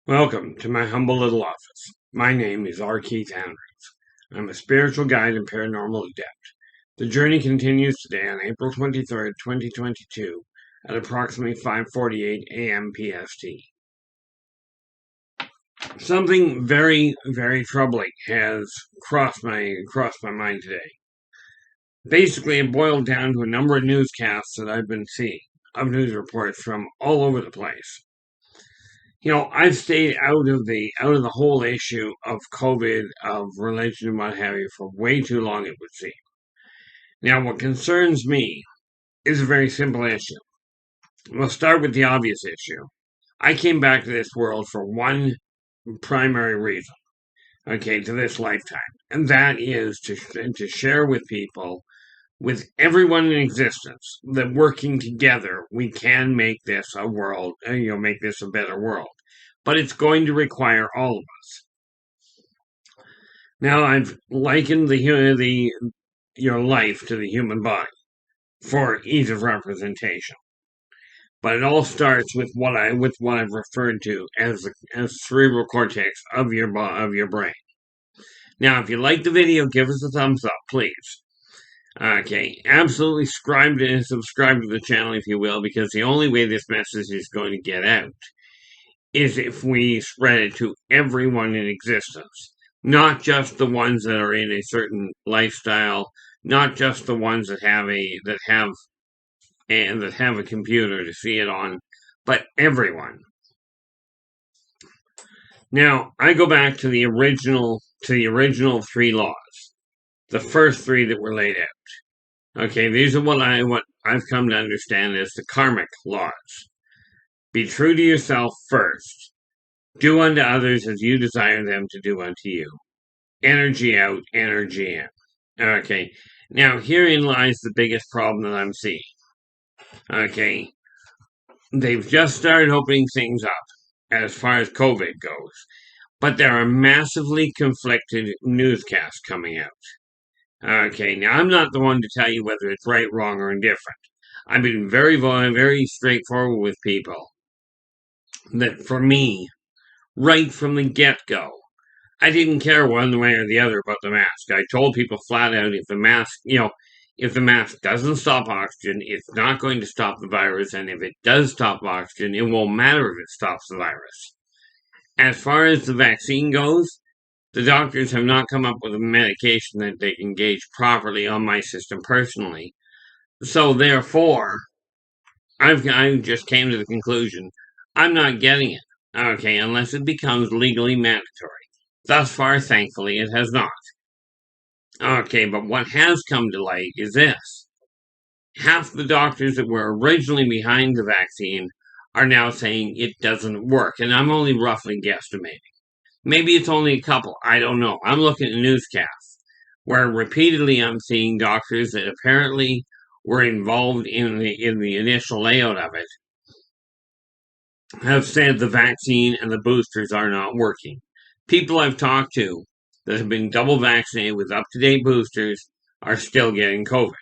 Welcome to my humble little office. My name is R. Keith Andrews. I'm a spiritual guide and paranormal adept. The journey continues today on April 23rd, 2022 at approximately 5:48 a.m. PST. Something very, very troubling has crossed my mind today. Basically, it boiled down to a number of newscasts that I've been seeing, of news reports from all over the place. I've stayed out of the whole issue of COVID, of religion, and what have you, for way too long, it would seem. Now, what concerns me is a very simple issue. We'll start with the obvious issue. I came back to this world for one primary reason, to this lifetime, and that is to share with people, with everyone in existence, that working together, we can make this a world, make this a better world. But it's going to require all of us. Now, I've likened your life to the human body for ease of representation, but it all starts with what I've referred to as cerebral cortex of your brain. Now, if you like the video, give us a thumbs up, please. Absolutely subscribe to the channel, if you will, because the only way this message is going to get out is if we spread it to everyone in existence, not just the ones that are in a certain lifestyle, not just the ones that have a computer to see it on, but everyone. Now, I go back to the original three laws, the first three that were laid out. These are what I've come to understand as the Karmic laws. Be true to yourself first. Do unto others as you desire them to do unto you. Energy out, energy in. Now herein lies the biggest problem that I'm seeing. They've just started opening things up as far as COVID goes, but there are massively conflicted newscasts coming out. Now I'm not the one to tell you whether it's right, wrong, or indifferent. I've been very, very straightforward with people. That for me, right from the get-go, I didn't care one way or the other about the mask. I told people flat out, if the mask doesn't stop oxygen, it's not going to stop the virus, and if it does stop oxygen, it won't matter if it stops the virus. As far as the vaccine goes, the doctors have not come up with a medication that they can gauge properly on my system personally. So therefore, I just came to the conclusion, I'm not getting it, unless it becomes legally mandatory. Thus far, thankfully, it has not. But what has come to light is this. Half the doctors that were originally behind the vaccine are now saying it doesn't work, and I'm only roughly guesstimating. Maybe it's only a couple, I don't know. I'm looking at newscasts, where repeatedly I'm seeing doctors that apparently were involved in the initial layout of it, have said the vaccine and the boosters are not working. People I've talked to that have been double vaccinated with up-to-date boosters are still getting COVID.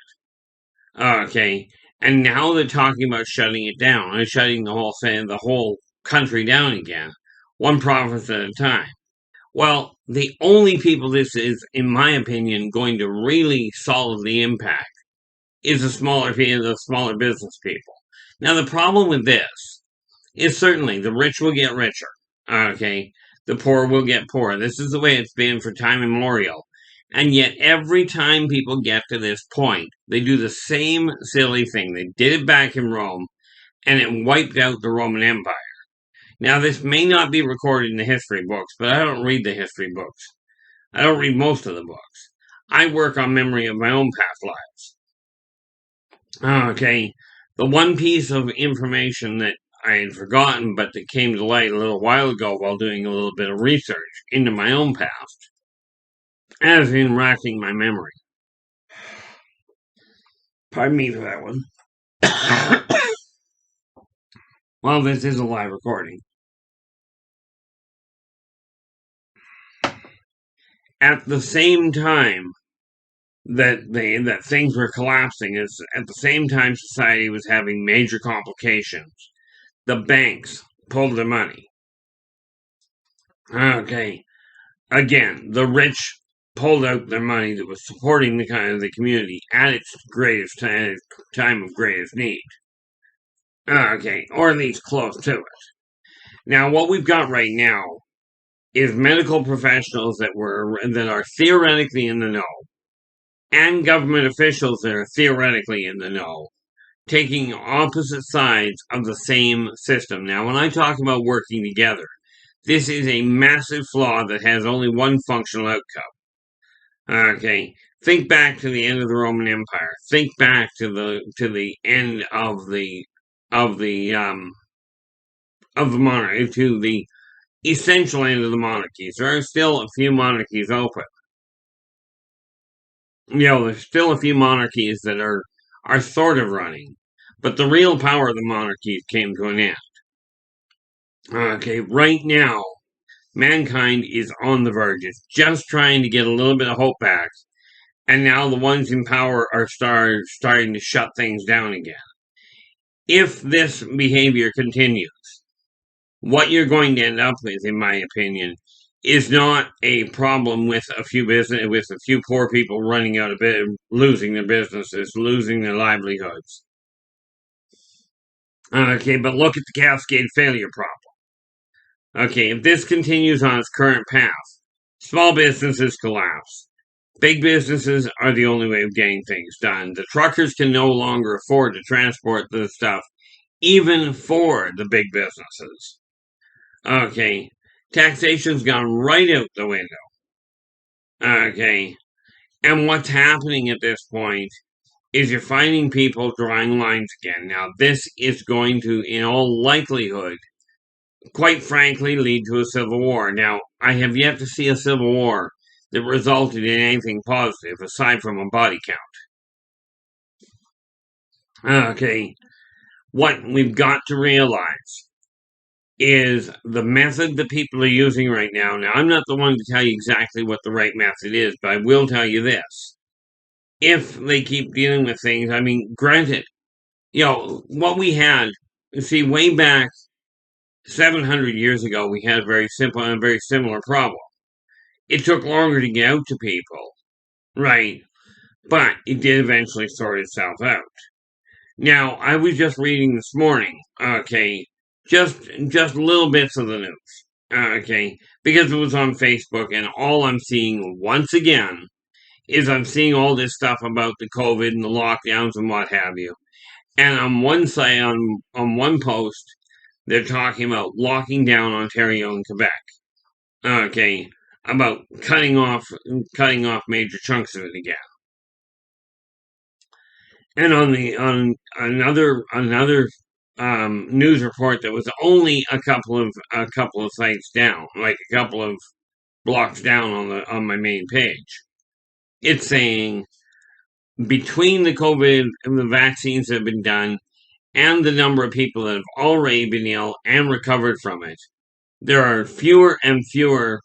And now they're talking about shutting it down and shutting the whole country down again, one province at a time. Well, the only people this is, in my opinion, going to really solidly impact is the smaller business people. Now, the problem with this is certainly the rich will get richer. The poor will get poorer. This is the way it's been for time immemorial. And yet, every time people get to this point, they do the same silly thing. They did it back in Rome, and it wiped out the Roman Empire. Now, this may not be recorded in the history books, but I don't read the history books. I don't read most of the books. I work on memory of my own past lives. The one piece of information that I had forgotten, but that came to light a little while ago while doing a little bit of research into my own past, as in racking my memory. Pardon me for that one. Well, this is a live recording. At the same time that things were collapsing, at the same time society was having major complications, the banks pulled their money. Okay. Again, the rich pulled out their money that was supporting the kind of the community at its greatest time of greatest need. Okay, or at least close to it. Now, what we've got right now is medical professionals that are theoretically in the know, and government officials that are theoretically in the know, taking opposite sides of the same system. Now, when I talk about working together, this is a massive flaw that has only one functional outcome. Okay, think back to the end of the Roman Empire. Think back to the end of the monarchy, to the essential end of the monarchies. There are still a few monarchies open. There's still a few monarchies that are sort of running, but the real power of the monarchies came to an end. Okay, right now, mankind is on the verge. It's just trying to get a little bit of hope back, and now the ones in power are starting to shut things down again. If this behavior continues, what you're going to end up with, in my opinion, is not a problem with a few poor people running out of bed, losing their businesses, losing their livelihoods. Okay, but look at the cascade failure problem. Okay, if this continues on its current path, small businesses collapse. Big businesses are the only way of getting things done. The truckers can no longer afford to transport the stuff, even for the big businesses. Okay, taxation's gone right out the window. Okay, and what's happening at this point is you're finding people drawing lines again. Now, this is going to, in all likelihood, quite frankly, lead to a civil war. Now, I have yet to see a civil war that resulted in anything positive aside from a body count. Okay, what we've got to realize is the method that people are using right now. Now, I'm not the one to tell you exactly what the right method is, but I will tell you this. If they keep dealing with things, I mean, granted, what we had, see, way back 700 years ago, we had a very simple and very similar problem. It took longer to get out to people, right? But it did eventually sort itself out. Now, I was just reading this morning, okay, just little bits of the news, okay, because it was on Facebook, and all I'm seeing once again is I'm seeing all this stuff about the COVID and the lockdowns and what have you. And on one side, on one post, they're talking about locking down Ontario and Quebec. Okay, about cutting off major chunks of it again. And on another news report that was only a couple of sites down, like a couple of blocks down on my main page, it's saying between the COVID and the vaccines that have been done and the number of people that have already been ill and recovered from it, there are fewer and fewer,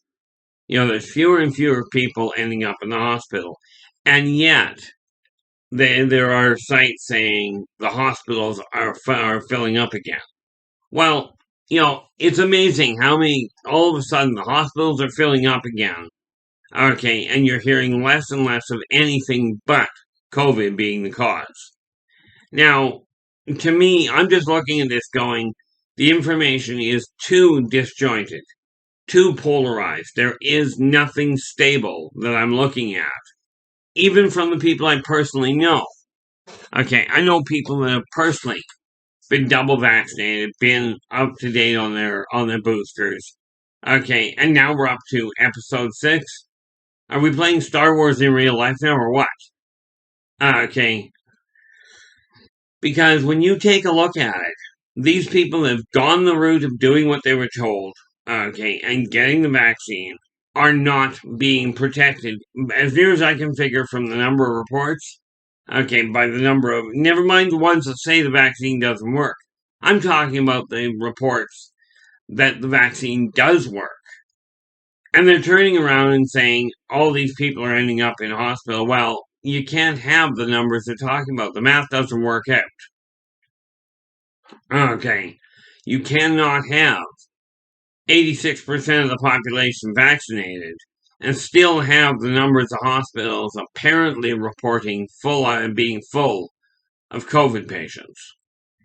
there's fewer and fewer people ending up in the hospital. And yet, there are sites saying the hospitals are filling up again. Well, it's amazing how many, all of a sudden, the hospitals are filling up again. Okay, and you're hearing less and less of anything but COVID being the cause. Now, to me, I'm just looking at this going, the information is too disjointed, too polarized. There is nothing stable that I'm looking at, even from the people I personally know. Okay, I know people that have personally been double vaccinated, been up to date on their boosters. Okay, and now we're up to episode 6. Are we playing Star Wars in real life now, or what? Okay, because when you take a look at it, these people have gone the route of doing what they were told, okay, and getting the vaccine, are not being protected, as near as I can figure from the number of reports, okay, by the number of, never mind the ones that say the vaccine doesn't work. I'm talking about the reports that the vaccine does work. And they're turning around and saying all these people are ending up in hospital. Well, you can't have the numbers they're talking about. The math doesn't work out. Okay. You cannot have 86% of the population vaccinated, and still have the numbers of hospitals apparently reporting being full of COVID patients.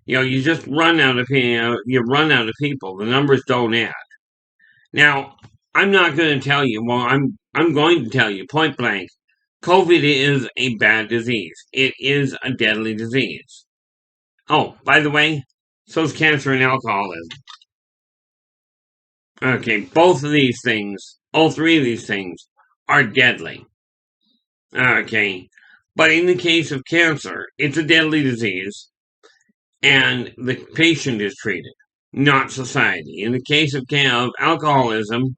You just run out of people. The numbers don't add. Now, I'm not going to tell you. Well, I'm going to tell you point blank. COVID is a bad disease. It is a deadly disease. Oh, by the way, so is cancer and alcoholism. Okay, both of these things, all three of these things, are deadly. Okay, but in the case of cancer, it's a deadly disease, and the patient is treated, not society. In the case of alcoholism,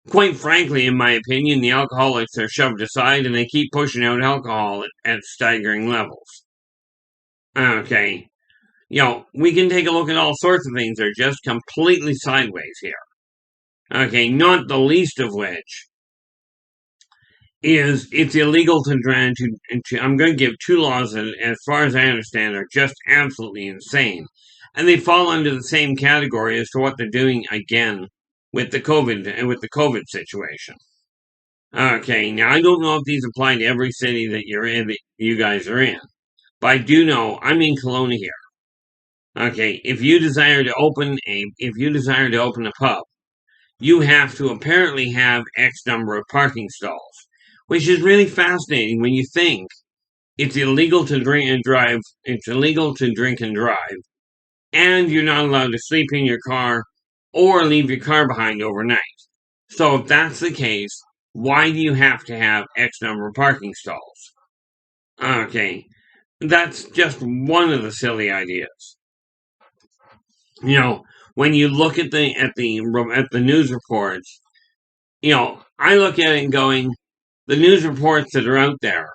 quite frankly, in my opinion, the alcoholics are shoved aside and they keep pushing out alcohol at staggering levels. Okay. We can take a look at all sorts of things that are just completely sideways here. Okay, not the least of which is it's illegal to I'm going to give two laws that, as far as I understand, are just absolutely insane. And they fall under the same category as to what they're doing again with the COVID situation. Okay, now I don't know if these apply to every city that you guys are in, but I do know I'm in Kelowna here. Okay, if you desire to open a pub, you have to apparently have X number of parking stalls, which is really fascinating when you think it's illegal to drink and drive. It's illegal to drink and drive, and you're not allowed to sleep in your car or leave your car behind overnight. So if that's the case, why do you have to have X number of parking stalls? Okay, that's just one of the silly ideas. When you look at the news reports, I look at it and going, the news reports that are out there,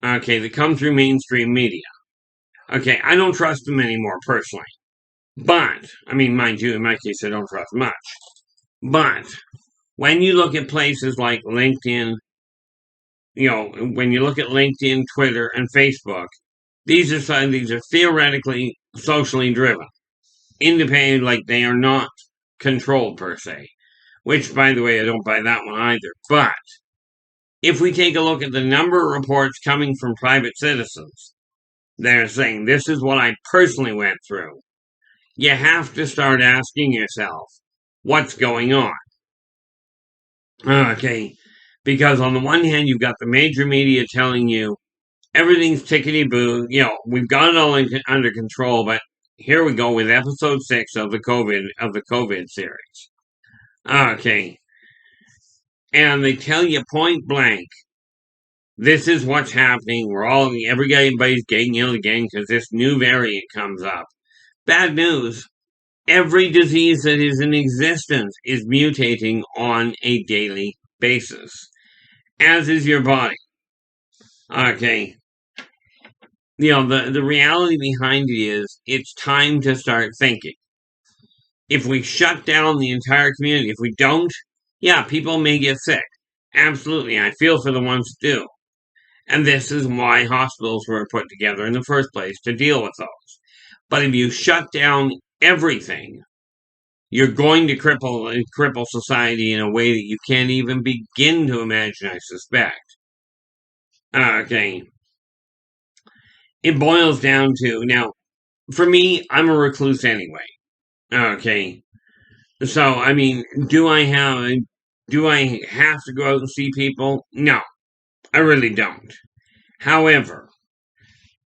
okay, that come through mainstream media, okay, I don't trust them anymore personally. But, I mean, mind you, in my case, I don't trust much. But when you look at places like LinkedIn, when you look at LinkedIn, Twitter, and Facebook, these are theoretically socially driven. Independent, like they are not controlled per se, which, by the way, I don't buy that one either. But if we take a look at the number of reports coming from private citizens, they're saying this is what I personally went through. You have to start asking yourself, what's going on? Okay, because on the one hand, you've got the major media telling you everything's tickety-boo. We've got it all under control, but here we go with episode 6 of the COVID series. Okay. And they tell you point blank, this is what's happening. Everybody's getting ill again because this new variant comes up. Bad news. Every disease that is in existence is mutating on a daily basis, as is your body. Okay. The reality behind it is it's time to start thinking. If we shut down the entire community, if we don't, yeah, people may get sick. Absolutely. I feel for the ones who do. And this is why hospitals were put together in the first place, to deal with those. But if you shut down everything, you're going to cripple society in a way that you can't even begin to imagine, I suspect. Okay. It boils down to, now, for me, I'm a recluse anyway. Okay. So, I mean, do I have to go out and see people? No, I really don't. However,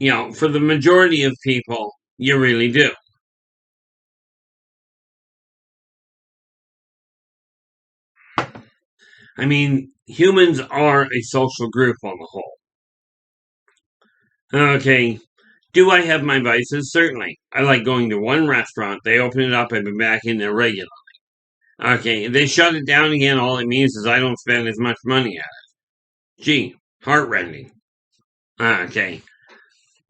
for the majority of people, you really do. I mean, humans are a social group on the whole. Okay. Do I have my vices? Certainly. I like going to one restaurant. They open it up. I've been back in there regularly. Okay. If they shut it down again, all it means is I don't spend as much money at it. Gee, heartrending. Okay.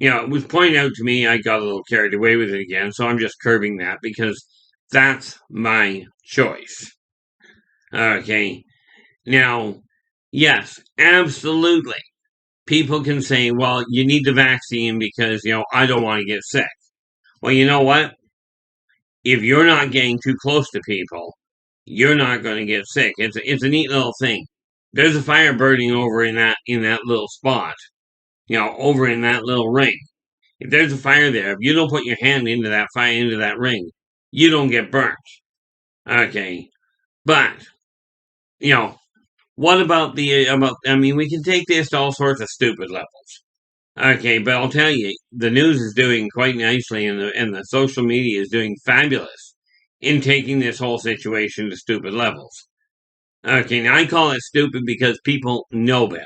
It was pointed out to me I got a little carried away with it again, so I'm just curbing that because that's my choice. Okay. Now, yes, absolutely. People can say, well, you need the vaccine because, I don't want to get sick. Well, you know what? if you're not getting too close to people, you're not going to get sick. It's a neat little thing. There's a fire burning over in that little spot, over in that little ring. If there's a fire there, if you don't put your hand into that fire, into that ring, you don't get burnt. Okay, but what about we can take this to all sorts of stupid levels. Okay, but I'll tell you, the news is doing quite nicely, and the social media is doing fabulous in taking this whole situation to stupid levels. Okay, now I call it stupid because people know better.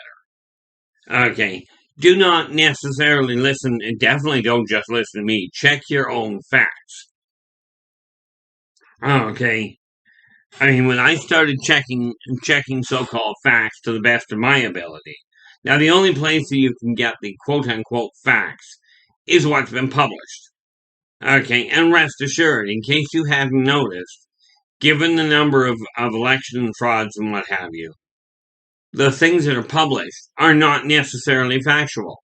Okay, do not necessarily listen, and definitely don't just listen to me. Check your own facts. Okay, I mean, when I started checking so-called facts to the best of my ability, now the only place that you can get the quote-unquote facts is what's been published. Okay, and rest assured, in case you hadn't noticed, given the number of election frauds and what have you, the things that are published are not necessarily factual.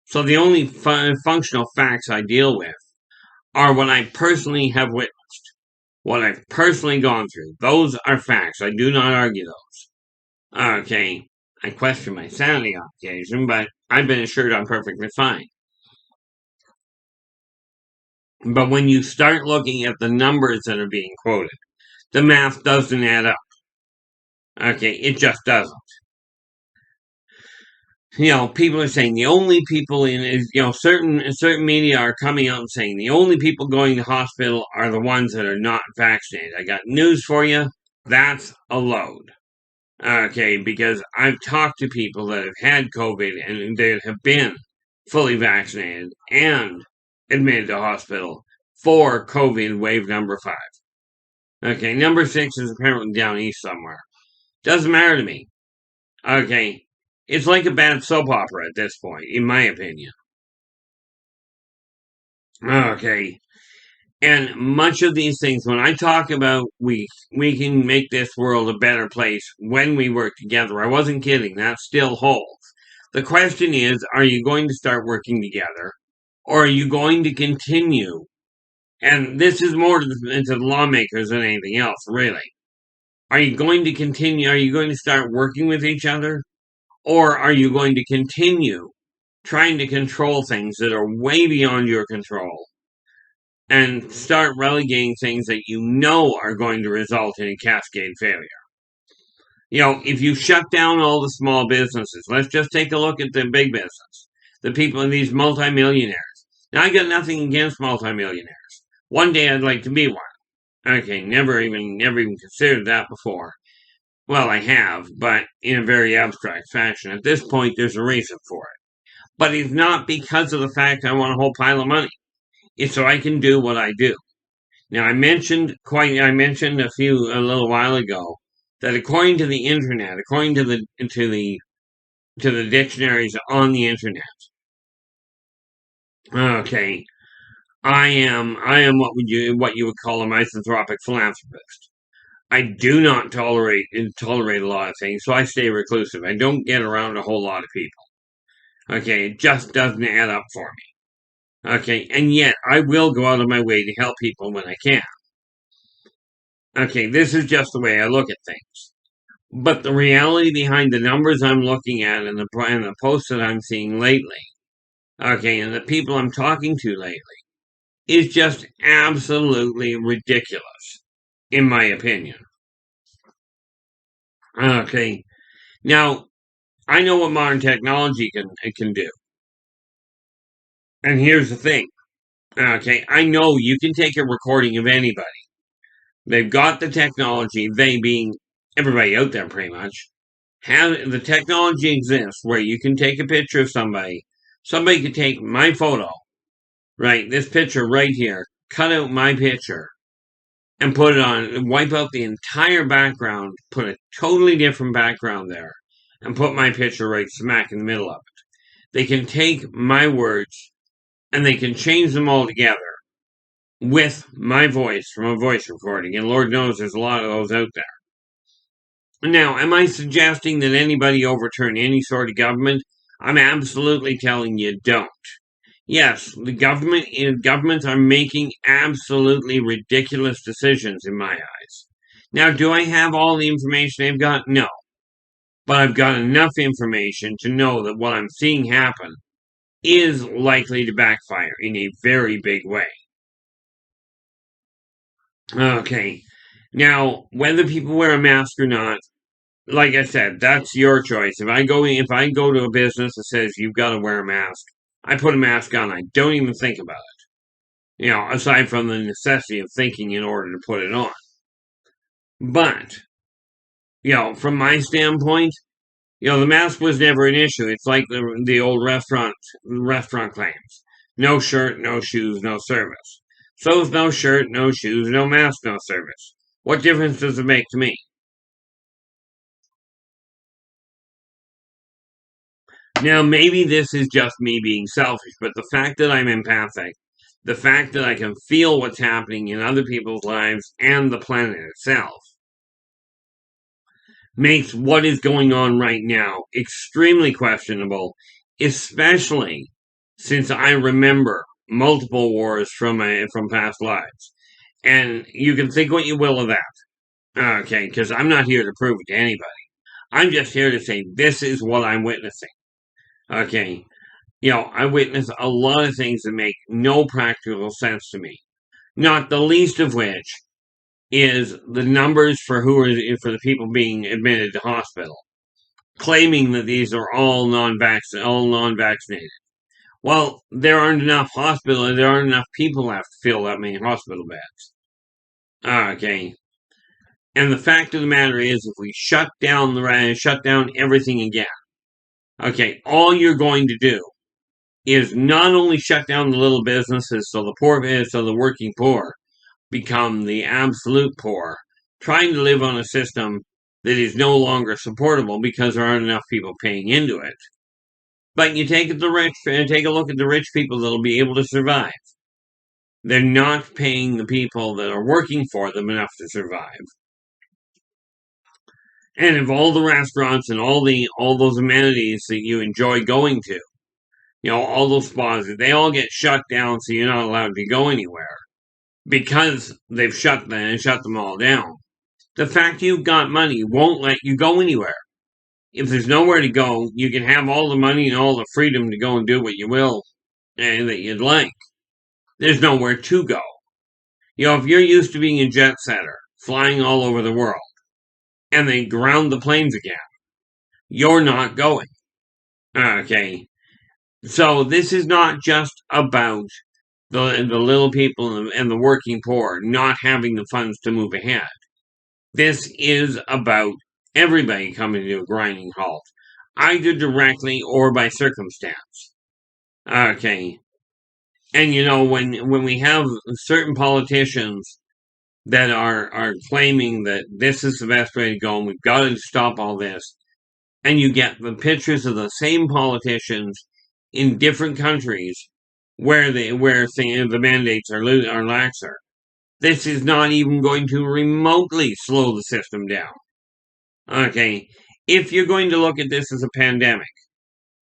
So the only functional facts I deal with are what I personally have witnessed, what I've personally gone through. Those are facts. I do not argue those. Okay, I question my sanity on occasion, but I've been assured I'm perfectly fine. But when you start looking at the numbers that are being quoted, the math doesn't add up. Okay, it just doesn't. People are saying the only people certain media are coming out and saying the only people going to hospital are the ones that are not vaccinated. I got news for you. That's a load. Okay, because I've talked to people that have had COVID and they have been fully vaccinated and admitted to hospital for COVID wave number 5. Okay, number 6 is apparently down east somewhere. Doesn't matter to me. Okay, it's like a bad soap opera at this point, in my opinion. Okay, and much of these things, when I talk about we can make this world a better place when we work together, I wasn't kidding. That still holds. The question is, are you going to start working together, or are you going to continue? And this is more to the lawmakers than anything else, really. Are you going to continue? Are you going to start working with each other? Or are you going to continue trying to control things that are way beyond your control and start relegating things that you know are going to result in a cascade failure? If you shut down all the small businesses, let's just take a look at the big business, the people in these multimillionaires. Now, I got nothing against multimillionaires. One day I'd like to be one. Okay, never even considered that before. Well, I have, but in a very abstract fashion. At this point, there's a reason for it. But it's not because of the fact I want a whole pile of money. It's so I can do what I do. Now, I mentioned a little while ago that according to the internet, according to the dictionaries on the internet, okay, I am what you would call a misanthropic philanthropist. I do not tolerate a lot of things, so I stay reclusive. I don't get around a whole lot of people. Okay, it just doesn't add up for me. Okay, and yet I will go out of my way to help people when I can. Okay, this is just the way I look at things. But the reality behind the numbers I'm looking at and the posts that I'm seeing lately, okay, and the people I'm talking to lately, is just absolutely ridiculous, in my opinion. Okay, now I know what modern technology can do, and here's the thing. Okay, I know you can take a recording of anybody. They've got the technology. They being everybody out there, pretty much. The technology exists where you can take a picture of somebody. Somebody could take my photo, right? This picture right here. Cut out my picture and put it on, wipe out the entire background, put a totally different background there, and put my picture right smack in the middle of it. They can take my words and they can change them all together with my voice from a voice recording, and Lord knows there's a lot of those out there. Now, am I suggesting that anybody overturn any sort of government? I'm absolutely telling you don't. Yes, governments are making absolutely ridiculous decisions in my eyes. Now, do I have all the information they've got? No. But I've got enough information to know that what I'm seeing happen is likely to backfire in a very big way. Okay. Now, whether people wear a mask or not, like I said, that's your choice. If I go to a business that says you've got to wear a mask, I put a mask on. I don't even think about it. Aside from the necessity of thinking in order to put it on. But, from my standpoint, the mask was never an issue. It's like the old restaurant claims. No shirt, no shoes, no service. So is no shirt, no shoes, no mask, no service. What difference does it make to me? Now, maybe this is just me being selfish, but the fact that I'm empathic, the fact that I can feel what's happening in other people's lives and the planet itself, makes what is going on right now extremely questionable, especially since I remember multiple wars from past lives. And you can think what you will of that, okay? Because I'm not here to prove it to anybody. I'm just here to say this is what I'm witnessing, okay? I witness a lot of things that make no practical sense to me. Not the least of which is the numbers for the people being admitted to hospital, claiming that these are all non-vaccinated. Well, there aren't enough people left to fill that many hospital beds. Okay. And the fact of the matter is, if we shut down everything again, okay, all you're going to do is not only shut down the little businesses so the working poor become the absolute poor, trying to live on a system that is no longer supportable because there aren't enough people paying into it. But you take a look at the rich people that'll be able to survive. They're not paying the people that are working for them enough to survive. And if all the restaurants and all those amenities that you enjoy going to, all those spas, they all get shut down so you're not allowed to go anywhere because they've shut them all down. The fact you've got money won't let you go anywhere. If there's nowhere to go, you can have all the money and all the freedom to go and do what you will and that you'd like. There's nowhere to go. If you're used to being a jet setter, flying all over the world, and they ground the planes again, you're not going. Okay. So this is not just about the little people and the working poor not having the funds to move ahead. This is about everybody coming to a grinding halt, either directly or by circumstance. Okay. And when we have certain politicians that are claiming that this is the best way to go and we've got to stop all this, and you get the pictures of the same politicians in different countries where the mandates are laxer, this is not even going to remotely slow the system down. Okay, if you're going to look at this as a pandemic,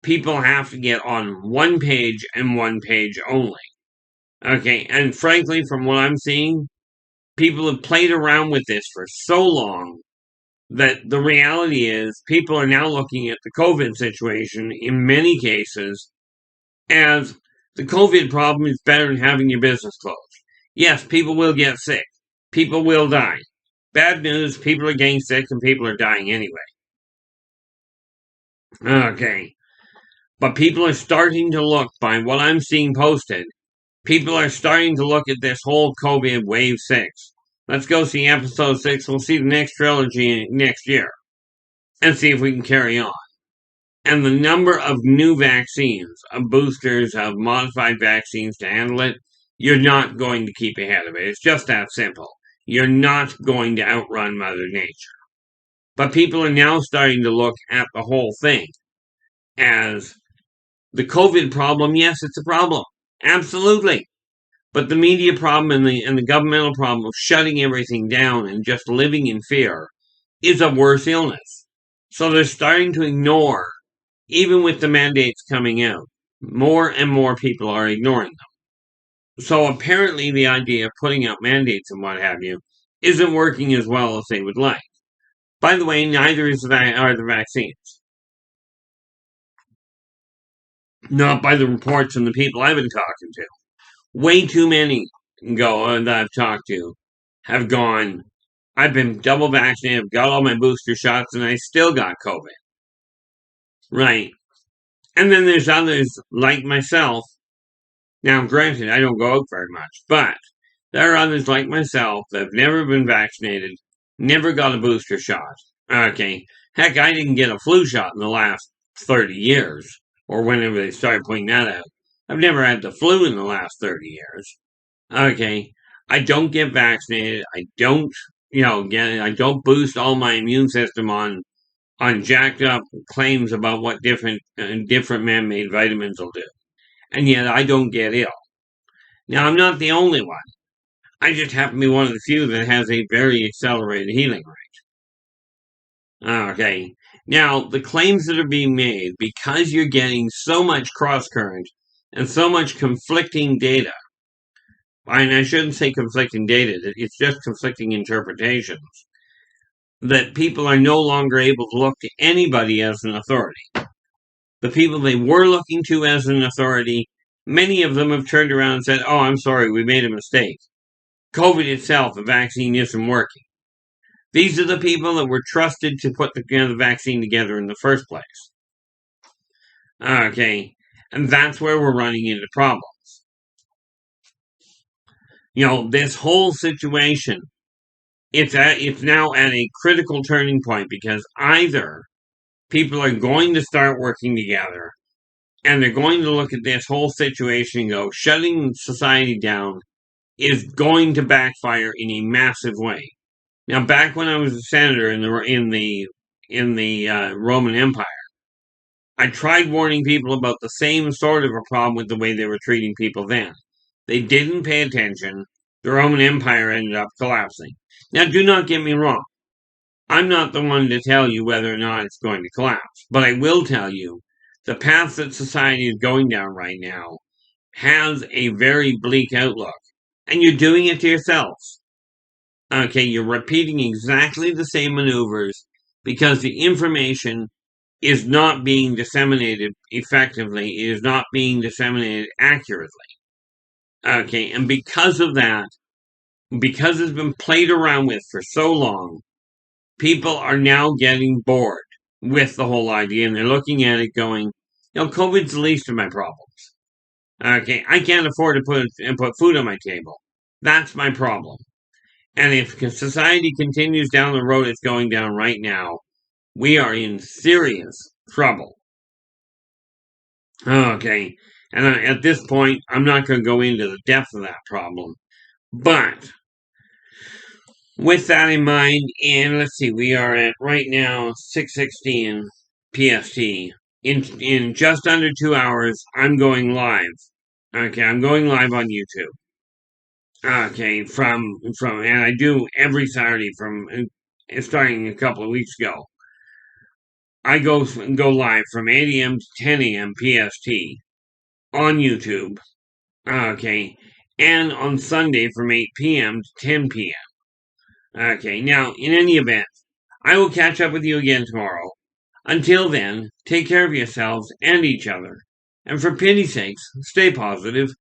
people have to get on one page and one page only. Okay, and frankly, from what I'm seeing, people have played around with this for so long that the reality is people are now looking at the COVID situation in many cases as the COVID problem is better than having your business closed. Yes, people will get sick. People will die. Bad news, people are getting sick and people are dying anyway. Okay. But people are starting to look, by what I'm seeing posted, people are starting to look at this whole COVID wave 6. Let's go see episode 6. We'll see the next trilogy next year. And see if we can carry on. And the number of new vaccines, of boosters, of modified vaccines to handle it, you're not going to keep ahead of it. It's just that simple. You're not going to outrun Mother Nature. But people are now starting to look at the whole thing as the COVID problem. Yes, it's a problem. Absolutely. But the media problem and the governmental problem of shutting everything down and just living in fear is a worse illness. So they're starting to ignore, even with the mandates coming out, more and more people are ignoring them. So apparently the idea of putting out mandates and what have you isn't working as well as they would like. By the way, neither are the vaccines. Not by the reports and the people I've been talking to. Way too many that I've talked to have gone, I've been double vaccinated, I've got all my booster shots, and I still got COVID. Right. And then there's others like myself. Now, granted, I don't go out very much, but there are others like myself that have never been vaccinated, never got a booster shot. Okay. Heck, I didn't get a flu shot in the last 30 years, or whenever they started putting that out. I've never had the flu in the last 30 years. Okay. I don't get vaccinated. I don't, I don't boost all my immune system on jacked up claims about what different man-made vitamins will do. And yet I don't get ill. Now, I'm not the only one. I just happen to be one of the few that has a very accelerated healing rate. Okay. Now, the claims that are being made, because you're getting so much cross-current and so much conflicting data, and I shouldn't say conflicting data, it's just conflicting interpretations, that people are no longer able to look to anybody as an authority. The people they were looking to as an authority, many of them have turned around and said, oh, I'm sorry, we made a mistake. COVID itself, the vaccine isn't working. These are the people that were trusted to put the vaccine together in the first place. Okay, and that's where we're running into problems. This whole situation, it's now at a critical turning point, because either people are going to start working together and they're going to look at this whole situation and go, shutting society down is going to backfire in a massive way. Now, back when I was a senator in the Roman Empire, I tried warning people about the same sort of a problem with the way they were treating people then. They didn't pay attention. The Roman Empire ended up collapsing. Now, do not get me wrong. I'm not the one to tell you whether or not it's going to collapse, but I will tell you the path that society is going down right now has a very bleak outlook, and you're doing it to yourselves. Okay, you're repeating exactly the same maneuvers because the information is not being disseminated effectively. It is not being disseminated accurately. Okay, and because of that, because it's been played around with for so long, people are now getting bored with the whole idea, and they're looking at it going, COVID's the least of my problems. Okay, I can't afford to put food on my table. That's my problem. And if society continues down the road it's going down right now, we are in serious trouble. Okay, and at this point, I'm not going to go into the depth of that problem. But with that in mind, and let's see, we are at right now 6:16 PST. In just under 2 hours, I'm going live. Okay, I'm going live on YouTube. Okay, and I do every Saturday from starting a couple of weeks ago. I go live from 8 a.m. to 10 a.m. PST on YouTube. Okay, and on Sunday from 8 p.m. to 10 p.m. Okay, now, in any event, I will catch up with you again tomorrow. Until then, take care of yourselves and each other. And for pity's sakes, stay positive.